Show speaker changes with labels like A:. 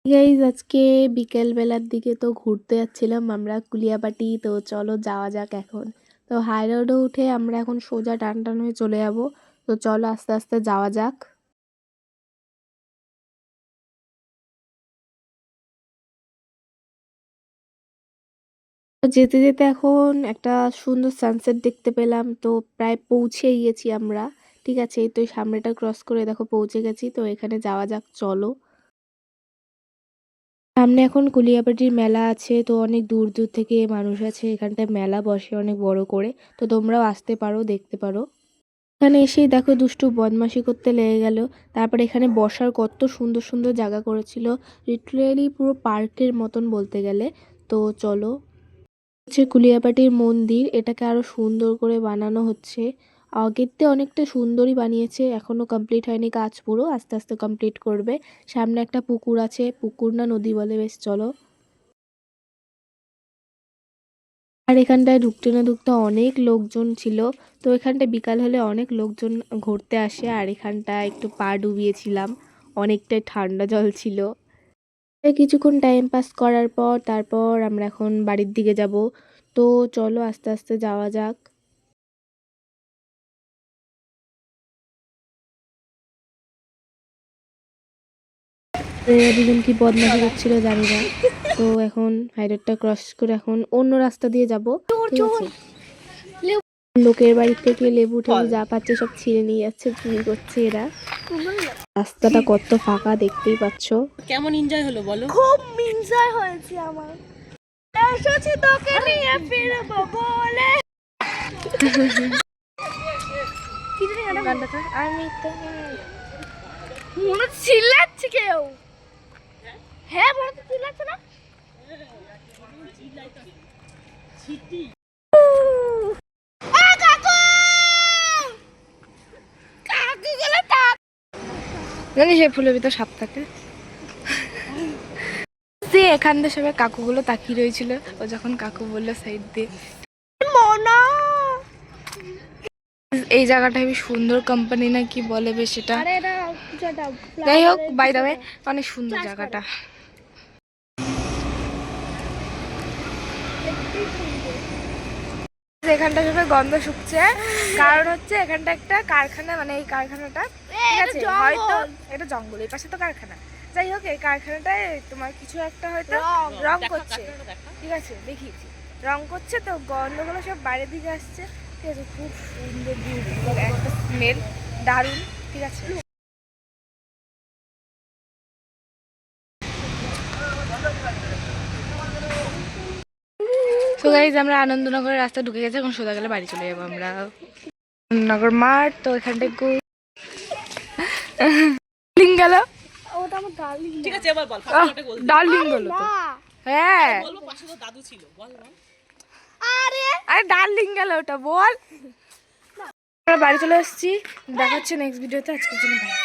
A: Guys আজকে বিকেল বেলার দিকে তো ঘুরতে যাচ্ছিলাম আমরা কুলিয়াপাটি। তো চলো যাওয়া যাক এখন। তো হাই রোডে উঠে আমরা এখন সোজা টান টান হয়ে চলে যাব। তো চলো আস্তে আস্তে যাওয়া যাক। তো যেতে যেতে এখন একটা সুন্দর সানসেট দেখতে পেলাম, তো প্রায় পৌঁছে গেছি আমরা। ঠিক আছে, এই তো এই সামনেটা ক্রস করে দেখো পৌঁছে গেছি। তো এখানে যাওয়া যাক চলো। সামনে এখন কুলিয়াপাটির মেলা আছে, তো অনেক দূর দূর থেকে মানুষ আছে, এখানটায় মেলা বসে অনেক বড় করে। তো তোমরাও আসতে পারো, দেখতে পারো। এখানে এসেই দেখো দুষ্টু বদমাশি করতে লেগে গেল। তারপরে এখানে বসার কত সুন্দর সুন্দর জায়গা করেছিল, লিটারেলি পুরো পার্কের মতন বলতে গেলে। তো চলো, হচ্ছে কুলিয়াপাটির মন্দির, এটাকে আরো সুন্দর করে বানানো হচ্ছে। আগেরতে অনেকটা সুন্দরই বানিয়েছে, এখনো কমপ্লিট হয়নি কাজ, পুরো আস্তে আস্তে কমপ্লিট করবে। সামনে একটা পুকুর আছে, পুকুর না নদী বলে, বেশ চলো। আর এখানটায় ঢুকতে না ঢুকতে অনেক লোকজন ছিল। তো এখানটায় বিকাল হলে অনেক লোকজন ঘুরতে আসে। আর এখানটায় একটু পা ডুবিয়েছিলাম, অনেকটাই ঠান্ডা জল ছিল। কিছুক্ষণ টাইম পাস করার পর তারপর আমরা এখন বাড়ির দিকে যাব। তো চলো আস্তে আস্তে যাওয়া যাক। দুজন কি বদমাশি করছিল জানি না। তো এখন হাইরোডটা ক্রস করে এখন অন্য রাস্তা দিয়ে যাব। ঠিক আছে, লোকের বাড়ি থেকে লেবু টেবু যা পাচ্ছে সব ছিঁড়ে নিয়ে যাচ্ছে, চুরি করছে এরা। রাস্তাটা কত ফাঁকা দেখতেই পাচ্ছ।
B: কেমন এনজয় হলো বলো?
C: খুব এনজয় হয়েছে আমার। এসেছি তোকে নিয়ে ফিরবো বলে। কি জানি গানটা, আমি তো মনে চিল্লাচ্ছে কেউ। হ্যাঁ মনে তো চিল্লাচ্ছে না।
A: জানিস এই ফুলের ভিতর সাপ থাকে। যে এখান দিয়ে সবাই কাকুগুলো তাকিয়ে রয়েছিল, ও যখন কাকু বললো সাইড দিয়ে।
C: মনা
A: এই জায়গাটা বেশ সুন্দর, কোম্পানি না কি বলে বেশ এটা।
C: আরে এটা কিছু একটা
A: যাই হোক, বাই দ্য ওয়ে অনেক সুন্দর জায়গাটা। এখানটা সবাই গন্ধ শুকছে, কারণ হচ্ছে এখানটা একটা কারখানা, মানে এই কারখানাটা ঠিক আছে, হয়তো এটা জঙ্গল, এই পাশে তো কারখানা। যাই হোক, এই কারখানাটায় তোমার কিছু একটা হয়তো রং করছে। ঠিক আছে, দেখিয়েছি রং করছে, তো গন্ধগুলো সব বাইরের দিকে আসছে। ঠিক আছে, খুব সুন্দর বিউটিফুল একটা স্মেল, দারুণ। ঠিক আছে, তো গাইজ আমরা আনন্দনগরের রাস্তা ঢুকে গেছে, এখন সোজা গেলে বাড়ি চলে যাবো আমরা। আনন্দনগর মাঠ, তো এখানটা গেল।
C: ওটা আমার ডার্লিং।
B: ঠিক আছে এবার বল, ফাঁকা গোল দে।
A: ডার্লিং বলো তো। হ্যাঁ
B: বলবো পাশে তো দাদু ছিল, বল বল।
C: আরে
A: আরে ডার্লিং গেল ওটা, বল। আমরা বাড়ি চলে এসেছি, দেখা হচ্ছে নেক্সট ভিডিওতে, আজকের জন্য বাই।